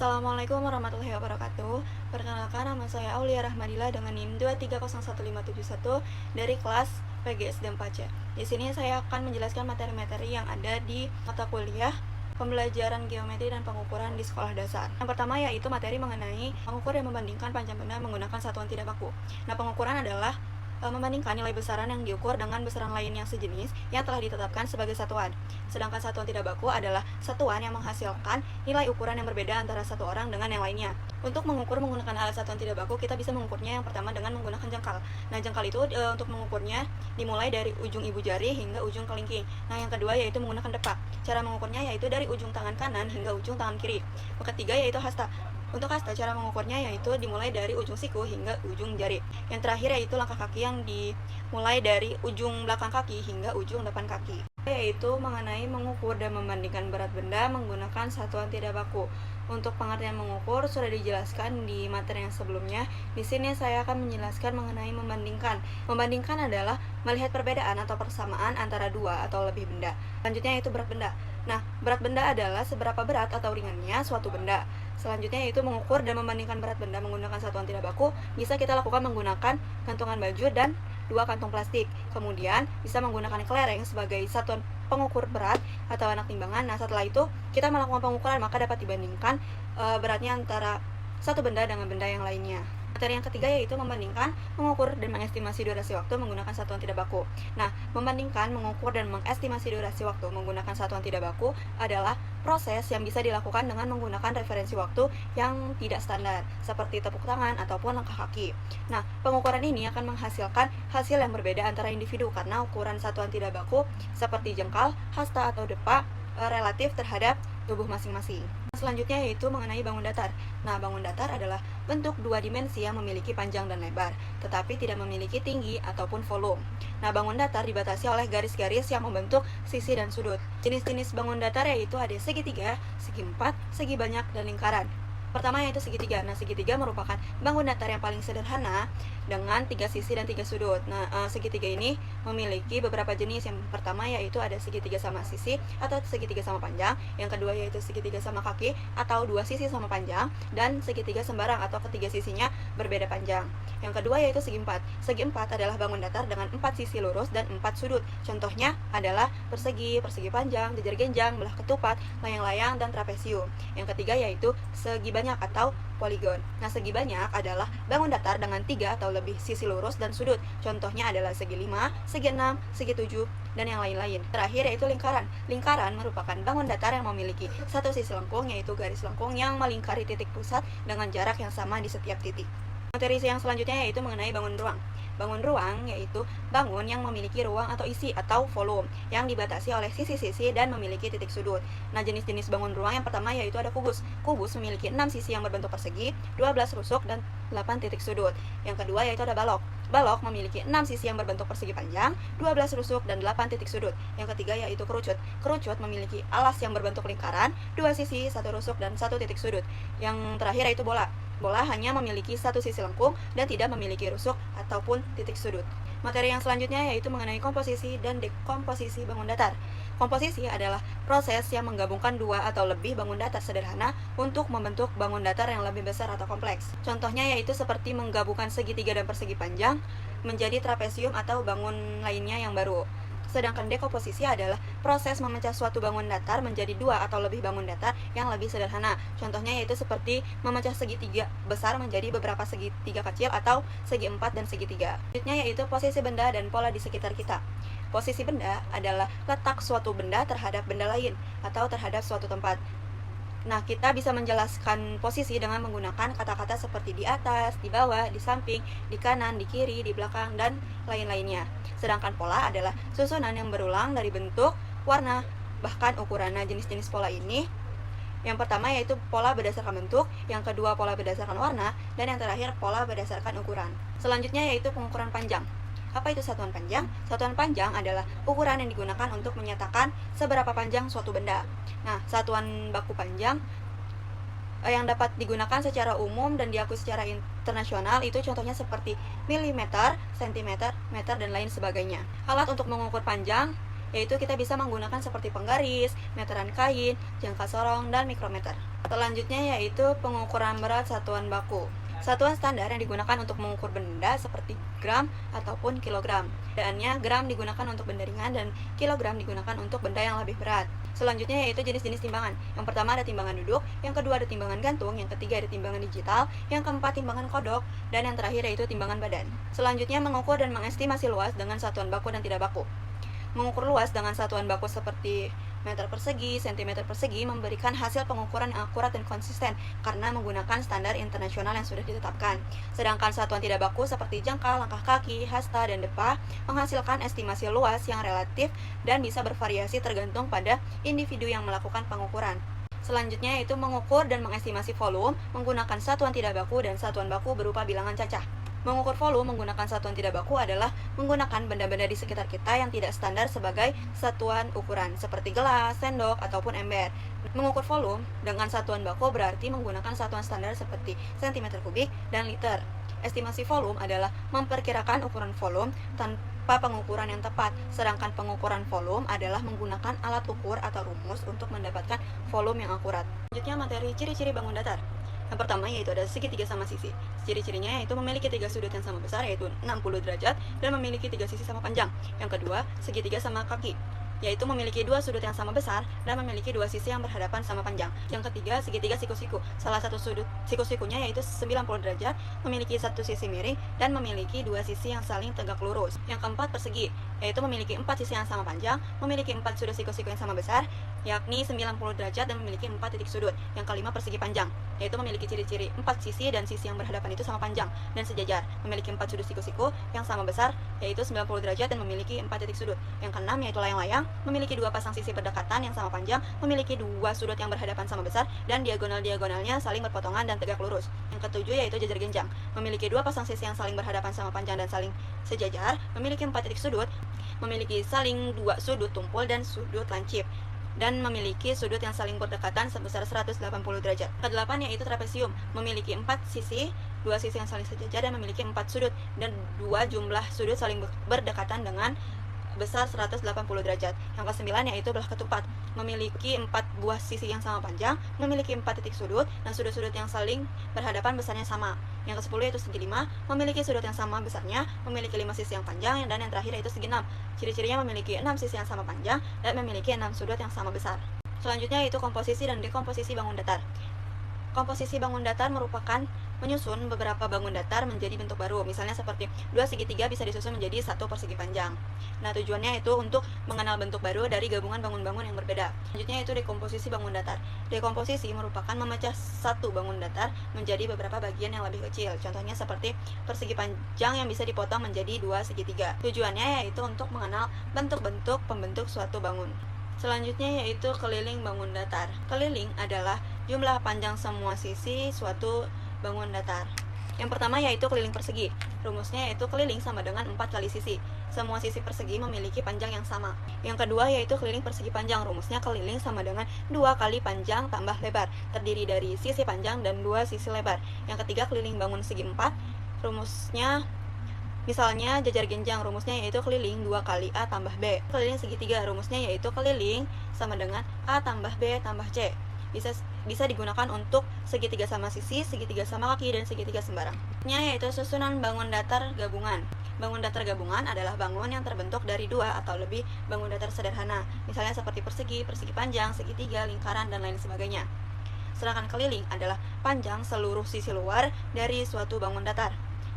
Assalamualaikum warahmatullahi wabarakatuh. Perkenalkan, nama saya Aulia Rahmadila dengan NIM 2301571 dari kelas PGSD 4C. Di sini saya akan menjelaskan materi-materi yang ada di mata kuliah pembelajaran geometri dan pengukuran di sekolah dasar. Yang pertama yaitu materi mengenai mengukur dan membandingkan panjang benda menggunakan satuan tidak baku. Nah, pengukuran adalah membandingkan nilai besaran yang diukur dengan besaran lain yang sejenis yang telah ditetapkan sebagai satuan. Sedangkan satuan tidak baku adalah satuan yang menghasilkan nilai ukuran yang berbeda antara satu orang dengan yang lainnya. Untuk mengukur menggunakan alat satuan tidak baku, kita bisa mengukurnya yang pertama dengan menggunakan jengkal. Nah, jengkal itu untuk mengukurnya dimulai dari ujung ibu jari hingga ujung kelingking. Nah, yang kedua yaitu menggunakan depak. Cara mengukurnya yaitu dari ujung tangan kanan hingga ujung tangan kiri. Yang ketiga yaitu hasta. Untuk hasta, cara mengukurnya yaitu dimulai dari ujung siku hingga ujung jari. Yang terakhir yaitu langkah kaki yang dimulai dari ujung belakang kaki hingga ujung depan kaki. Yaitu mengenai mengukur dan membandingkan berat benda menggunakan satuan tidak baku. Untuk pengertian mengukur sudah dijelaskan di materi yang sebelumnya. Di sini saya akan menjelaskan mengenai membandingkan. Membandingkan adalah melihat perbedaan atau persamaan antara dua atau lebih benda. Selanjutnya yaitu berat benda. Nah, berat benda adalah seberapa berat atau ringannya suatu benda. Selanjutnya yaitu mengukur dan membandingkan berat benda menggunakan satuan tidak baku. Bisa kita lakukan menggunakan gantungan baju dan dua kantung plastik. Kemudian bisa menggunakan kelereng sebagai satuan pengukur berat atau anak timbangan. Nah, setelah itu kita melakukan pengukuran, maka dapat dibandingkan beratnya antara satu benda dengan benda yang lainnya. Materi yang ketiga yaitu membandingkan, mengukur, dan mengestimasi durasi waktu menggunakan satuan tidak baku. Nah, membandingkan, mengukur, dan mengestimasi durasi waktu menggunakan satuan tidak baku adalah proses yang bisa dilakukan dengan menggunakan referensi waktu yang tidak standar, seperti tepuk tangan ataupun langkah kaki. Nah, pengukuran ini akan menghasilkan hasil yang berbeda antara individu karena ukuran satuan tidak baku seperti jengkal, hasta, atau depak relatif terhadap tubuh masing-masing. Selanjutnya yaitu mengenai bangun datar. Nah, bangun datar adalah bentuk dua dimensi yang memiliki panjang dan lebar, tetapi tidak memiliki tinggi ataupun volume. Nah, bangun datar dibatasi oleh garis-garis yang membentuk sisi dan sudut. Jenis-jenis bangun datar yaitu ada segitiga, segi empat, segi banyak, dan lingkaran. Pertama yaitu segitiga. Nah, segitiga merupakan bangun datar yang paling sederhana dengan 3 sisi dan 3 sudut. Nah, segitiga ini memiliki beberapa jenis. Yang pertama yaitu ada segitiga sama sisi atau segitiga sama panjang. Yang kedua yaitu segitiga sama kaki atau 2 sisi sama panjang, dan segitiga sembarang atau ketiga sisinya berbeda panjang. Yang kedua yaitu segi empat. Segi empat adalah bangun datar dengan 4 sisi lurus dan 4 sudut. Contohnya adalah persegi, persegi panjang, jejer genjang, belah ketupat, layang-layang, dan trapesium. Yang ketiga yaitu segi banyak atau poligon. Nah, segi banyak adalah bangun datar dengan 3 atau lebih sisi lurus dan sudut. Contohnya adalah segi 5, segi 6, segi 7, dan yang lain-lain. Terakhir yaitu lingkaran. Lingkaran merupakan bangun datar yang memiliki satu sisi lengkung, yaitu garis lengkung yang melingkari titik pusat dengan jarak yang sama di setiap titik. Materi yang selanjutnya yaitu mengenai bangun ruang. Bangun ruang yaitu bangun yang memiliki ruang atau isi atau volume yang dibatasi oleh sisi-sisi dan memiliki titik sudut. Nah, jenis-jenis bangun ruang yang pertama yaitu ada kubus. Kubus memiliki 6 sisi yang berbentuk persegi, 12 rusuk, dan 8 titik sudut. Yang kedua yaitu ada balok. Balok memiliki 6 sisi yang berbentuk persegi panjang, 12 rusuk, dan 8 titik sudut. Yang ketiga yaitu kerucut. Kerucut memiliki alas yang berbentuk lingkaran, 2 sisi, 1 rusuk, dan 1 titik sudut. Yang terakhir yaitu bola. Bola hanya memiliki satu sisi lengkung dan tidak memiliki rusuk ataupun titik sudut. Materi yang selanjutnya yaitu mengenai komposisi dan dekomposisi bangun datar. Komposisi adalah proses yang menggabungkan dua atau lebih bangun datar sederhana untuk membentuk bangun datar yang lebih besar atau kompleks. Contohnya yaitu seperti menggabungkan segitiga dan persegi panjang menjadi trapesium atau bangun lainnya yang baru. Sedangkan dekomposisi adalah proses memecah suatu bangun datar menjadi dua atau lebih bangun datar yang lebih sederhana. Contohnya yaitu seperti memecah segitiga besar menjadi beberapa segitiga kecil atau segi empat dan segitiga. Selanjutnya yaitu posisi benda dan pola di sekitar kita. Posisi benda adalah letak suatu benda terhadap benda lain atau terhadap suatu tempat. Nah, kita bisa menjelaskan posisi dengan menggunakan kata-kata seperti di atas, di bawah, di samping, di kanan, di kiri, di belakang, dan lain-lainnya. Sedangkan pola adalah susunan yang berulang dari bentuk, warna, bahkan ukuran. Nah, jenis-jenis pola ini, yang pertama yaitu pola berdasarkan bentuk, yang kedua pola berdasarkan warna, dan yang terakhir pola berdasarkan ukuran. Selanjutnya yaitu pengukuran panjang. Apa itu satuan panjang? Satuan panjang adalah ukuran yang digunakan untuk menyatakan seberapa panjang suatu benda. Nah, satuan baku panjang yang dapat digunakan secara umum dan diakui secara internasional itu contohnya seperti milimeter, sentimeter, meter, dan lain sebagainya. Alat untuk mengukur panjang yaitu kita bisa menggunakan seperti penggaris, meteran kain, jangka sorong, dan mikrometer. Selanjutnya yaitu pengukuran berat satuan baku. Satuan standar yang digunakan untuk mengukur benda seperti gram ataupun kilogram. Perbedaannya, gram digunakan untuk benda ringan dan kilogram digunakan untuk benda yang lebih berat. Selanjutnya yaitu jenis-jenis timbangan. Yang pertama ada timbangan duduk, yang kedua ada timbangan gantung, yang ketiga ada timbangan digital, yang keempat timbangan kodok, dan yang terakhir yaitu timbangan badan. Selanjutnya mengukur dan mengestimasi luas dengan satuan baku dan tidak baku. Mengukur luas dengan satuan baku seperti meter persegi, sentimeter persegi memberikan hasil pengukuran yang akurat dan konsisten karena menggunakan standar internasional yang sudah ditetapkan. Sedangkan satuan tidak baku seperti jangka, langkah kaki, hasta, dan depa menghasilkan estimasi luas yang relatif dan bisa bervariasi tergantung pada individu yang melakukan pengukuran. Selanjutnya yaitu mengukur dan mengestimasi volume menggunakan satuan tidak baku dan satuan baku berupa bilangan cacah. Mengukur volume menggunakan satuan tidak baku adalah menggunakan benda-benda di sekitar kita yang tidak standar sebagai satuan ukuran, seperti gelas, sendok, ataupun ember. Mengukur volume dengan satuan baku berarti menggunakan satuan standar seperti cm kubik dan liter. Estimasi volume adalah memperkirakan ukuran volume tanpa pengukuran yang tepat, sedangkan pengukuran volume adalah menggunakan alat ukur atau rumus untuk mendapatkan volume yang akurat. Selanjutnya materi ciri-ciri bangun datar. Yang pertama yaitu ada segitiga sama sisi. Ciri-cirinya yaitu memiliki 3 sudut yang sama besar yaitu 60 derajat dan memiliki 3 sisi sama panjang. Yang kedua, segitiga sama kaki, yaitu memiliki 2 sudut yang sama besar dan memiliki 2 sisi yang berhadapan sama panjang. Yang ketiga, segitiga siku-siku. Salah satu sudut siku-sikunya yaitu 90 derajat, memiliki 1 sisi miring dan memiliki 2 sisi yang saling tegak lurus. Yang keempat, persegi, yaitu memiliki 4 sisi yang sama panjang, memiliki 4 sudut siku-siku yang sama besar, yakni 90 derajat dan memiliki 4 titik sudut. Yang kelima, persegi panjang, yaitu memiliki ciri-ciri 4 sisi dan sisi yang berhadapan itu sama panjang dan sejajar, memiliki 4 sudut siku-siku yang sama besar, yaitu 90 derajat dan memiliki 4 titik sudut. Yang keenam yaitu layang-layang, memiliki 2 pasang sisi berdekatan yang sama panjang, memiliki 2 sudut yang berhadapan sama besar, dan diagonal-diagonalnya saling berpotongan dan tegak lurus. Yang ketujuh yaitu jajar genjang, memiliki 2 pasang sisi yang saling berhadapan sama panjang dan saling sejajar, memiliki 4 titik sudut, memiliki saling 2 sudut tumpul dan sudut lancip, dan memiliki sudut yang saling berdekatan sebesar 180 derajat. Kedelapan yaitu trapesium, memiliki 4 sisi, 2 sisi yang saling sejajar dan memiliki 4 sudut, dan 2 jumlah sudut saling berdekatan dengan besar 180 derajat. Yang kesembilan yaitu belah ketupat, memiliki 4 buah sisi yang sama panjang, memiliki 4 titik sudut, dan sudut-sudut yang saling berhadapan besarnya sama. Yang ke-10 yaitu segi 5, memiliki sudut yang sama besarnya, memiliki 5 sisi yang panjang, dan yang terakhir yaitu segi 6. Ciri-cirinya memiliki 6 sisi yang sama panjang dan memiliki 6 sudut yang sama besar. Selanjutnya yaitu komposisi dan dekomposisi bangun datar. Komposisi bangun datar merupakan menyusun beberapa bangun datar menjadi bentuk baru. Misalnya seperti 2 segitiga bisa disusun menjadi 1 persegi panjang. Nah, tujuannya itu untuk mengenal bentuk baru dari gabungan bangun-bangun yang berbeda. Selanjutnya itu dekomposisi bangun datar. Dekomposisi merupakan memecah satu bangun datar menjadi beberapa bagian yang lebih kecil. Contohnya seperti persegi panjang yang bisa dipotong menjadi 2 segitiga. Tujuannya yaitu untuk mengenal bentuk-bentuk pembentuk suatu bangun. Selanjutnya yaitu keliling bangun datar. Keliling adalah jumlah panjang semua sisi suatu bangun datar. Yang pertama yaitu keliling persegi. Rumusnya yaitu keliling sama dengan 4 kali sisi. Semua sisi persegi memiliki panjang yang sama. Yang kedua yaitu keliling persegi panjang. Rumusnya keliling sama dengan 2 kali panjang tambah lebar, terdiri dari sisi panjang dan 2 sisi lebar. Yang ketiga keliling bangun segi 4. Rumusnya misalnya jajar genjang, rumusnya yaitu keliling 2 kali A tambah B. Keliling segitiga, rumusnya yaitu keliling sama dengan A tambah B tambah C. Bisa digunakan untuk segitiga sama sisi, segitiga sama kaki, dan segitiga sembarang. Yaitu susunan bangun datar gabungan. Bangun datar gabungan adalah bangun yang terbentuk dari 2 atau lebih bangun datar sederhana, misalnya seperti persegi, persegi panjang, segitiga, lingkaran, dan lain sebagainya. Sedangkan keliling adalah panjang seluruh sisi luar dari suatu bangun datar.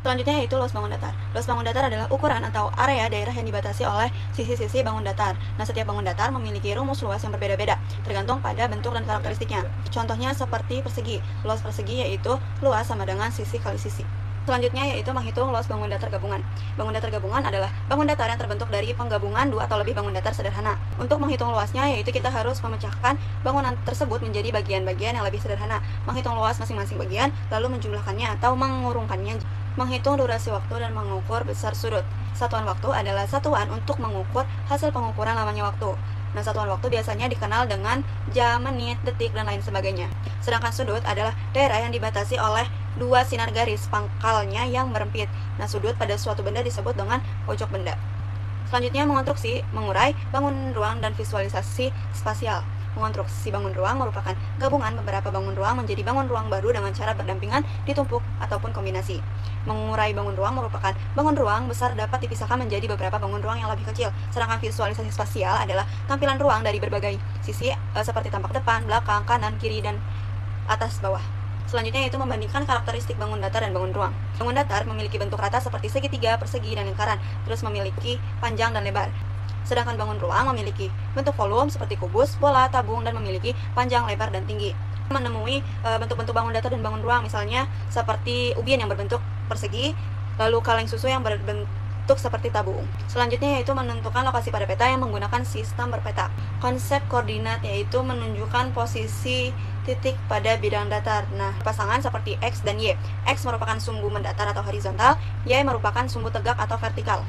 Selanjutnya yaitu luas bangun datar. Luas bangun datar adalah ukuran atau area daerah yang dibatasi oleh sisi-sisi bangun datar. Nah, setiap bangun datar memiliki rumus luas yang berbeda-beda, tergantung pada bentuk dan karakteristiknya. Contohnya seperti persegi. Luas persegi yaitu luas sama dengan sisi kali sisi. Selanjutnya yaitu menghitung luas bangun datar gabungan. Bangun datar gabungan adalah bangun datar yang terbentuk dari penggabungan 2 atau lebih bangun datar sederhana. Untuk menghitung luasnya yaitu kita harus memecahkan bangunan tersebut menjadi bagian-bagian yang lebih sederhana, menghitung luas masing-masing bagian, lalu menjumlahkannya atau mengurungkannya, menghitung durasi waktu, dan mengukur besar sudut. Satuan waktu adalah satuan untuk mengukur hasil pengukuran lamanya waktu. Nah, satuan waktu biasanya dikenal dengan jam, menit, detik, dan lain sebagainya. Sedangkan sudut adalah daerah yang dibatasi oleh 2 sinar garis pangkalnya yang merempit. Nah, sudut pada suatu benda disebut dengan pojok benda. Selanjutnya, mengonstruksi, mengurai, bangun ruang, dan visualisasi spasial. Mengonstruksi bangun ruang merupakan gabungan beberapa bangun ruang menjadi bangun ruang baru dengan cara berdampingan, ditumpuk, ataupun kombinasi. Mengurai bangun ruang merupakan bangun ruang besar dapat dipisahkan menjadi beberapa bangun ruang yang lebih kecil. Sedangkan visualisasi spasial adalah tampilan ruang dari berbagai sisi seperti tampak depan, belakang, kanan, kiri, dan atas bawah. Selanjutnya yaitu membandingkan karakteristik bangun datar dan bangun ruang. Bangun datar memiliki bentuk rata seperti segitiga, persegi, dan lingkaran, terus memiliki panjang dan lebar. Sedangkan bangun ruang memiliki bentuk volum seperti kubus, bola, tabung, dan memiliki panjang, lebar, dan tinggi. Menemui bentuk-bentuk bangun datar dan bangun ruang, misalnya seperti ubin yang berbentuk persegi, lalu kaleng susu yang berbentuk seperti tabung. Selanjutnya yaitu menentukan lokasi pada peta yang menggunakan sistem berpeta. Konsep koordinat yaitu menunjukkan posisi titik pada bidang datar. Nah, pasangan seperti X dan Y. X merupakan sumbu mendatar atau horizontal, Y merupakan sumbu tegak atau vertikal.